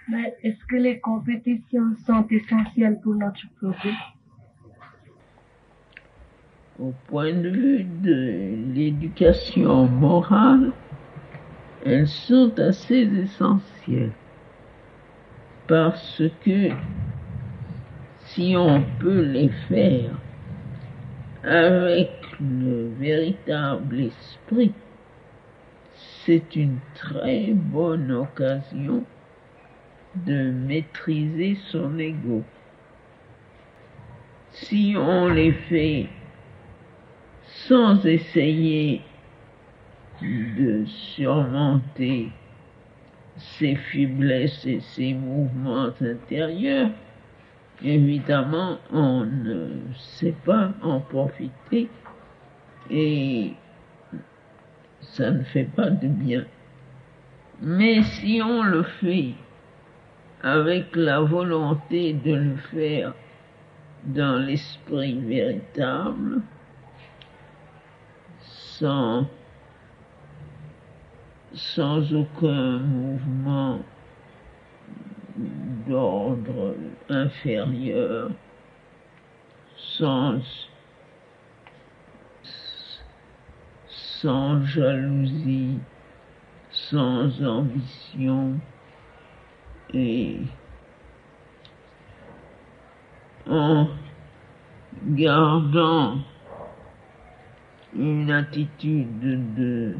Mais est-ce que les compétitions sont essentielles pour notre progrès? Au point de vue de l'éducation morale, elles sont assez essentielles parce que si on peut les faire avec le véritable esprit, c'est une très bonne occasion de maîtriser son ego. Si on les fait sans essayer de surmonter ses faiblesses et ses mouvements intérieurs, évidemment, on ne sait pas en profiter et ça ne fait pas de bien. Mais si on le fait avec la volonté de le faire dans l'esprit véritable, sans aucun mouvement d'ordre inférieur, sans jalousie, sans ambition, et en gardant une attitude de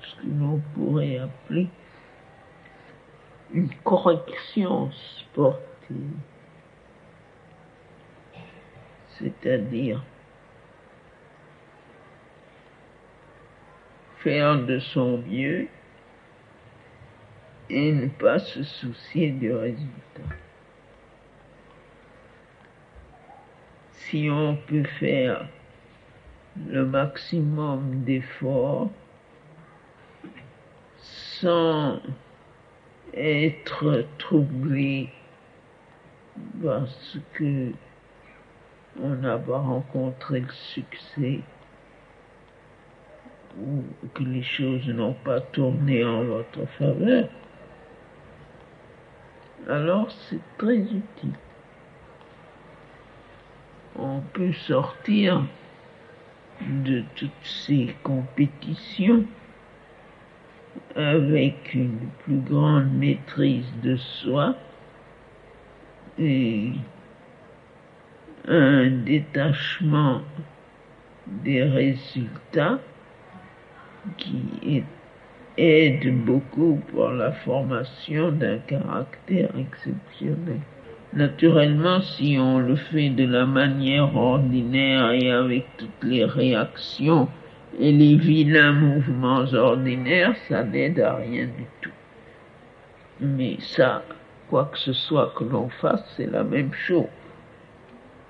ce que l'on pourrait appeler une correction sportive, c'est-à-dire faire de son mieux et ne pas se soucier du résultat. Si on peut faire le maximum d'efforts sans être troublé parce que on n'a pas rencontré le succès ou que les choses n'ont pas tourné en votre faveur, alors c'est très utile. On peut sortir de toutes ces compétitions avec une plus grande maîtrise de soi et un détachement des résultats qui aide beaucoup pour la formation d'un caractère exceptionnel. Naturellement, si on le fait de la manière ordinaire et avec toutes les réactions et les vilains mouvements ordinaires, ça n'aide à rien du tout. Mais ça, quoi que ce soit que l'on fasse, c'est la même chose.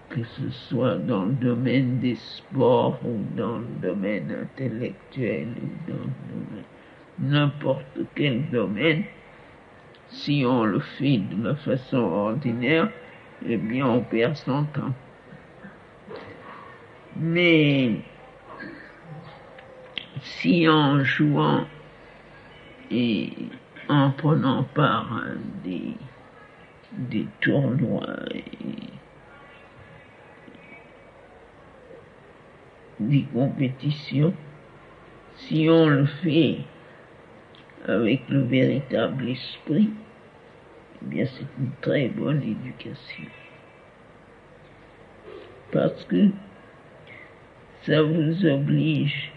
Que ce soit dans le domaine des sports ou dans le domaine intellectuel ou dans le domaine, n'importe quel domaine, si on le fait de la façon ordinaire, eh bien on perd son temps. Mais si en jouant et en prenant part à des tournois et des compétitions, si on le fait avec le véritable esprit, eh bien c'est une très bonne éducation. Parce que ça vous oblige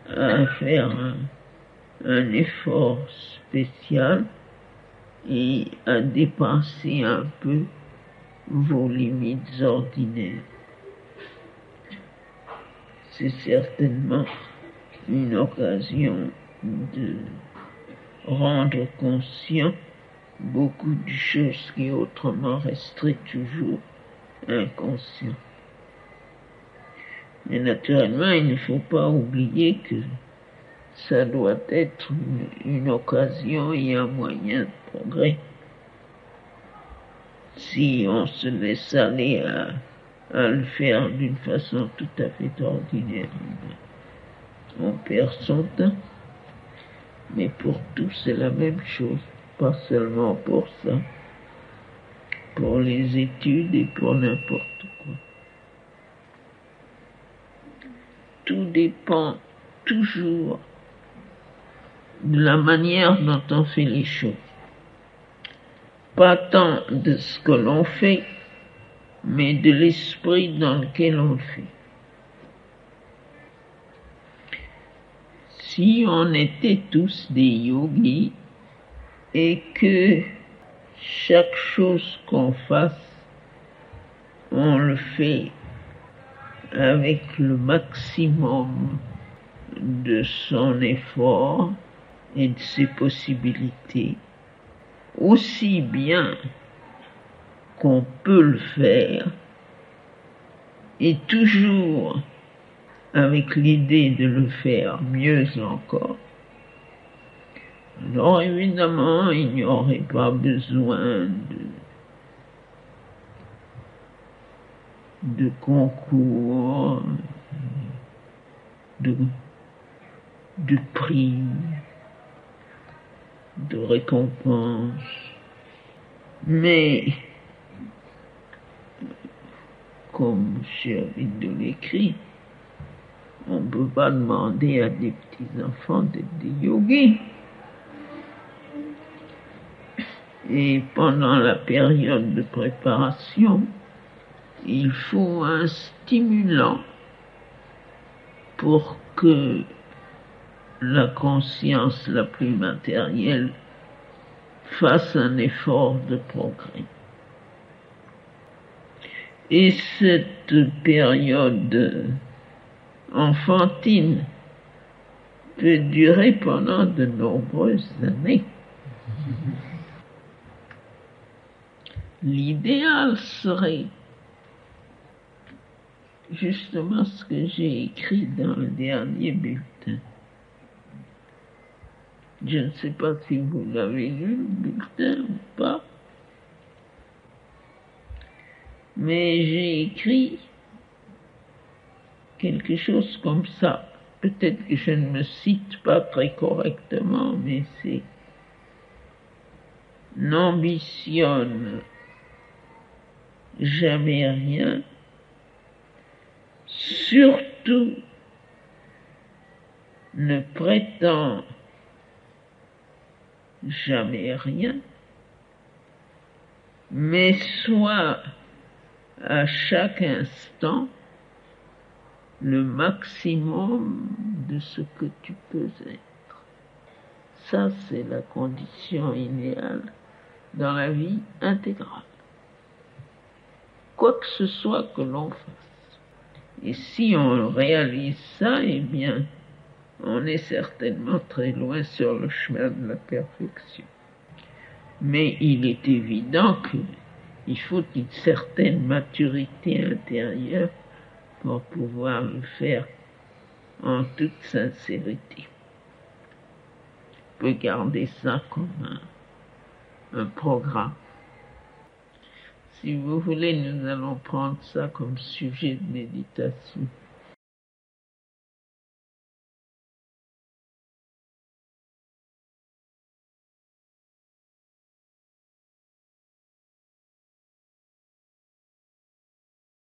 à faire un effort spécial et à dépasser un peu vos limites ordinaires. C'est certainement une occasion de rendre conscient beaucoup de choses qui autrement resteraient toujours inconscientes. Mais naturellement, il ne faut pas oublier que ça doit être une occasion et un moyen de progrès. Si on se laisse aller à le faire d'une façon tout à fait ordinaire, on perd son temps. Mais pour tout, c'est la même chose. Pas seulement pour ça. Pour les études et pour n'importe quoi. Tout dépend toujours de la manière dont on fait les choses. Pas tant de ce que l'on fait, mais de l'esprit dans lequel on le fait. Si on était tous des yogis et que chaque chose qu'on fasse, on le fait avec le maximum de son effort et de ses possibilités, aussi bien qu'on peut le faire, et toujours avec l'idée de le faire mieux encore, alors évidemment il n'y aurait pas besoin de concours, de prix, de récompenses. Mais, comme M. Aurobindo l'écrit, on ne peut pas demander à des petits-enfants d'être des yogis. Et pendant la période de préparation, il faut un stimulant pour que la conscience la plus matérielle fasse un effort de progrès. Et cette période enfantine peut durer pendant de nombreuses années. L'idéal serait justement ce que j'ai écrit dans le dernier bulletin. Je ne sais pas si vous l'avez lu, le bulletin, ou pas, mais j'ai écrit quelque chose comme ça. Peut-être que je ne me cite pas très correctement, mais c'est « N'ambitionne jamais rien, surtout ne prétend jamais rien, mais sois à chaque instant le maximum de ce que tu peux être. » Ça, c'est la condition idéale dans la vie intégrale. Quoi que ce soit que l'on fasse. Et si on réalise ça, eh bien, on est certainement très loin sur le chemin de la perfection. Mais il est évident qu'il faut une certaine maturité intérieure pour pouvoir le faire en toute sincérité. On peut garder ça comme un programme. Si vous voulez, nous allons prendre ça comme sujet de méditation.